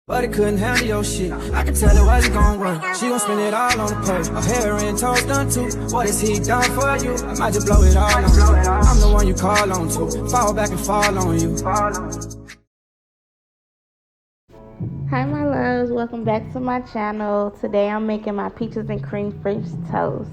But it couldn't handle your shit. I can tell it wasn't gonna work. She gon' spend it all on the purse. Her hair and toes done too. What is he done for you? I might just blow it all on you. I'm the one you call on to. Fall back and fall on you. Hi my loves, welcome back to my channel. Today I'm making my peaches and cream French toast.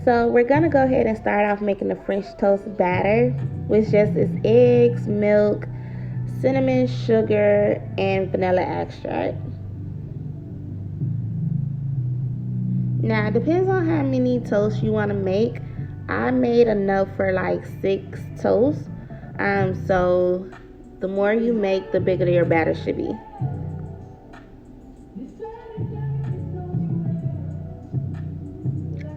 So we're gonna go ahead and start off making the French toast batter, which just is eggs, milk, cinnamon, sugar, and vanilla extract. Now it depends on how many toasts you want to make. I made enough for like 6 toasts. So the more you make, the bigger your batter should be.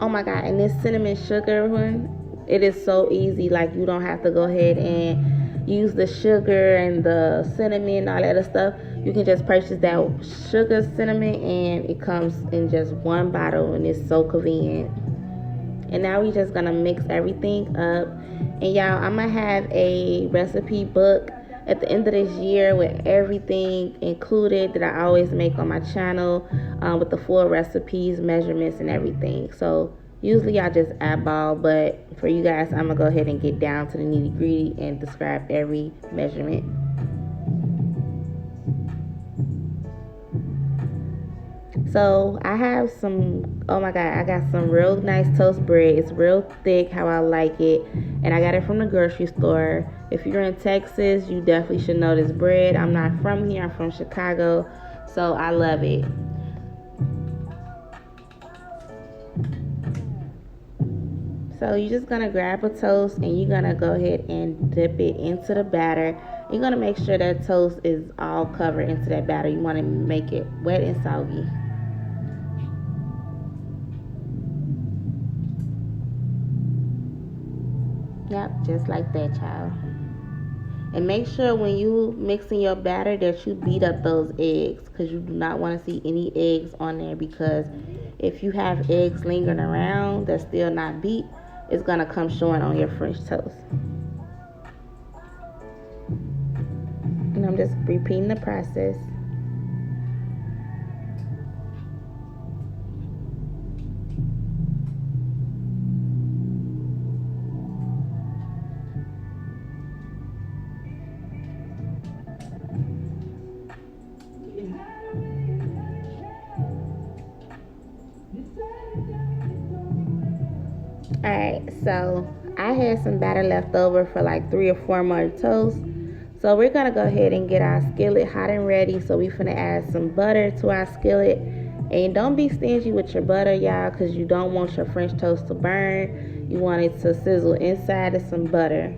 Oh my god, and this cinnamon sugar one, it is so easy. Like, you don't have to go ahead and use the sugar and the cinnamon, all that other stuff. You can just purchase that sugar, cinnamon, and it comes in just one bottle, and it's so convenient. And now we just gonna mix everything up. And y'all, I'm gonna have a recipe book at the end of this year with everything included that I always make on my channel, with the full recipes, measurements, and everything. So usually I just eyeball, but for you guys, I'm gonna go ahead and get down to the nitty gritty and describe every measurement. So I have some, oh my god, I got some real nice toast bread. It's real thick, how I like it, and I got it from the grocery store. If you're in Texas, you definitely should know this bread. I'm not from here, I'm from Chicago, so I love it. So you're just gonna grab a toast and you're gonna go ahead and dip it into the batter. You're gonna make sure that toast is all covered into that batter. You wanna make it wet and soggy. Yep, just like that, child. And make sure when you mixing your batter that you beat up those eggs, because you do not want to see any eggs on there, because if you have eggs lingering around that's still not beat, it's going to come showing on your French toast. And I'm just repeating the process. Alright, so I had some batter left over for like 3 or 4 more toasts. So we're going to go ahead and get our skillet hot and ready. So we're going to add some butter to our skillet. And don't be stingy with your butter, y'all, because you don't want your French toast to burn. You want it to sizzle inside of some butter.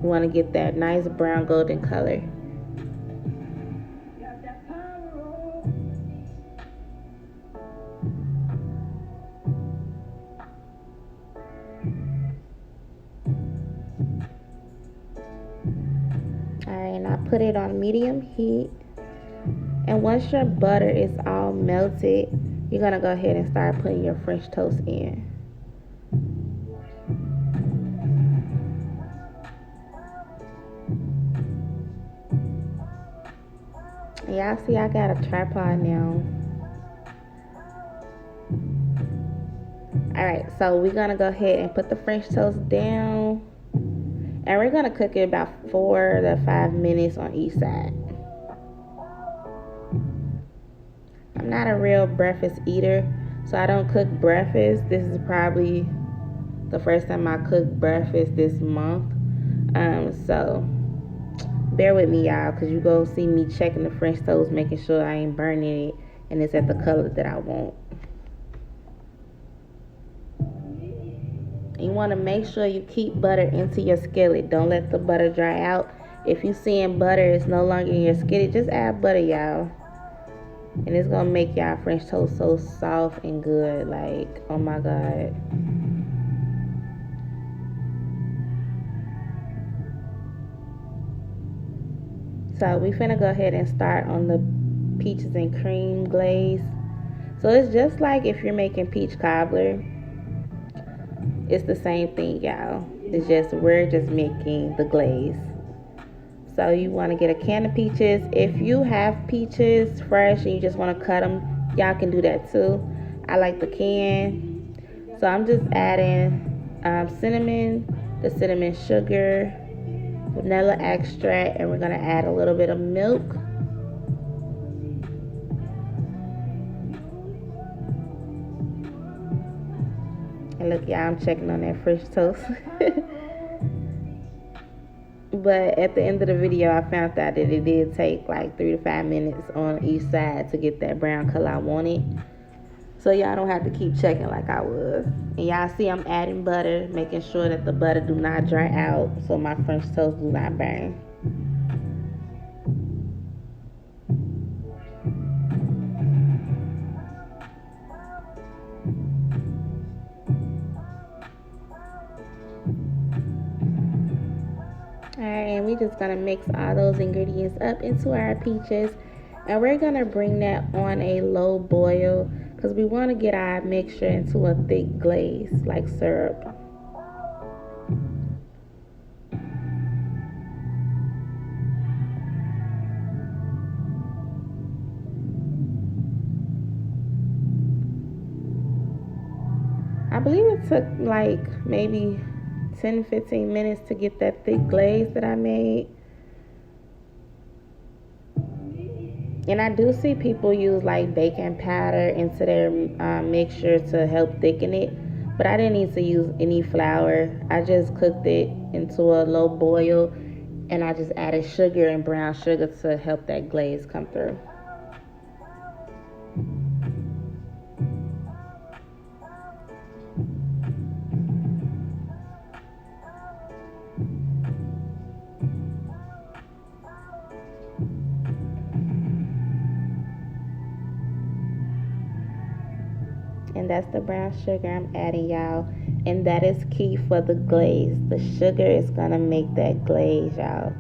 You want to get that nice brown golden color. And I put it on medium heat. And once your butter is all melted, you're gonna go ahead and start putting your French toast in. Y'all see I got a tripod now. Alright, so we're gonna go ahead and put the French toast down. And we're going to cook it about 4 to 5 minutes on each side. I'm not a real breakfast eater, so I don't cook breakfast. This is probably the first time I cook breakfast this month. So bear with me, y'all, because you go see me checking the French toast, making sure I ain't burning it and it's at the color that I want. You want to make sure you keep butter into your skillet. Don't let the butter dry out. If you seeing butter is no longer in your skillet, just add butter, y'all. And it's going to make y'all French toast so soft and good. Like, oh my God. So we finna go ahead and start on the peaches and cream glaze. So it's just like if you're making peach cobbler. It's the same thing, y'all. It's just we're just making the glaze. So you want to get a can of peaches. If you have peaches fresh and you just want to cut them, y'all can do that too. I like the can. So I'm just adding cinnamon, the cinnamon sugar, vanilla extract, and we're going to add a little bit of milk. And look, y'all, I'm checking on that French toast. But at the end of the video, I found out that it did take like 3 to 5 minutes on each side to get that brown color I wanted. So y'all don't have to keep checking like I was. And y'all see I'm adding butter, making sure that the butter do not dry out so my French toast do not burn. Alright, and we just gonna mix all those ingredients up into our peaches, and we're gonna bring that on a low boil because we want to get our mixture into a thick glaze like syrup. I believe it took like maybe 10-15 minutes to get that thick glaze that I made. And I do see people use like baking powder into their mixture to help thicken it, but I didn't need to use any flour. I just cooked it into a low boil, and I just added sugar and brown sugar to help that glaze come through. And that's the brown sugar I'm adding, y'all. And that is key for the glaze. The sugar is gonna make that glaze, y'all.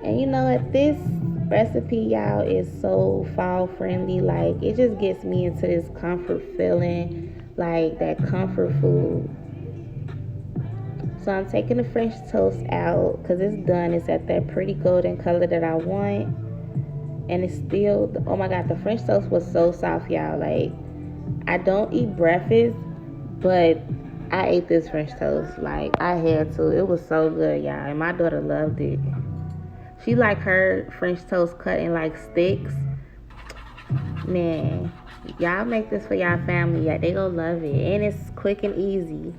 And you know what, this recipe, y'all, is so fall friendly. Like, it just gets me into this comfort feeling, like that comfort food. So I'm taking the French toast out because it's done. It's at that pretty golden color that I want. And it's still, oh my God, the French toast was so soft, y'all. Like, I don't eat breakfast, but I ate this French toast. Like, I had to. It was so good, y'all. And my daughter loved it. She like her French toast cut in like sticks. Man, y'all make this for y'all family. Yeah, they gonna love it. And it's quick and easy.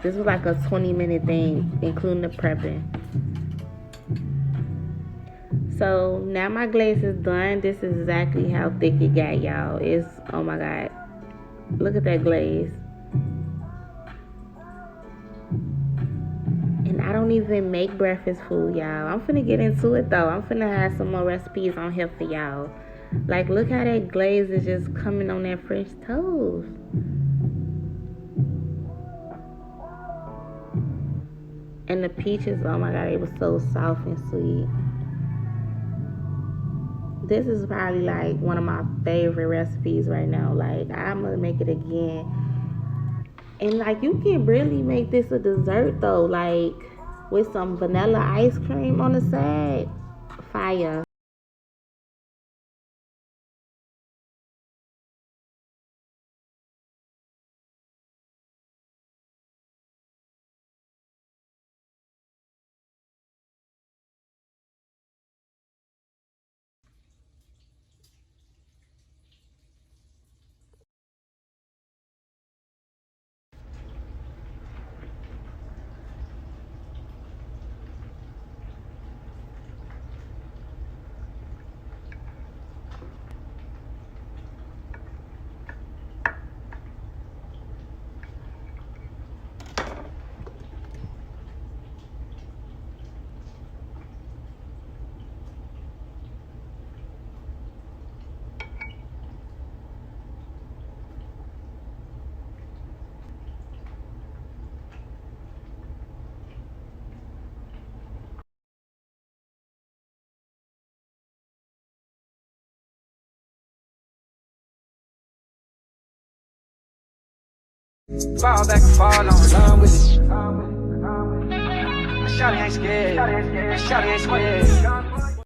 This was like a 20-minute thing, including the prepping. So now my glaze is done. This is exactly how thick it got, y'all. It's, oh my God. Look at that glaze. And I don't even make breakfast food, y'all. I'm finna get into it though. I'm finna have some more recipes on here for y'all. Like, look how that glaze is just coming on that French toast. And the peaches, oh my God, it was so soft and sweet. This is probably like one of my favorite recipes right now. Like, I'm gonna make it again. And like, you can really make this a dessert though, like with some vanilla ice cream on the side. Fire. Fall back and fall on, run with it. Shawty ain't scared. Shawty ain't scared.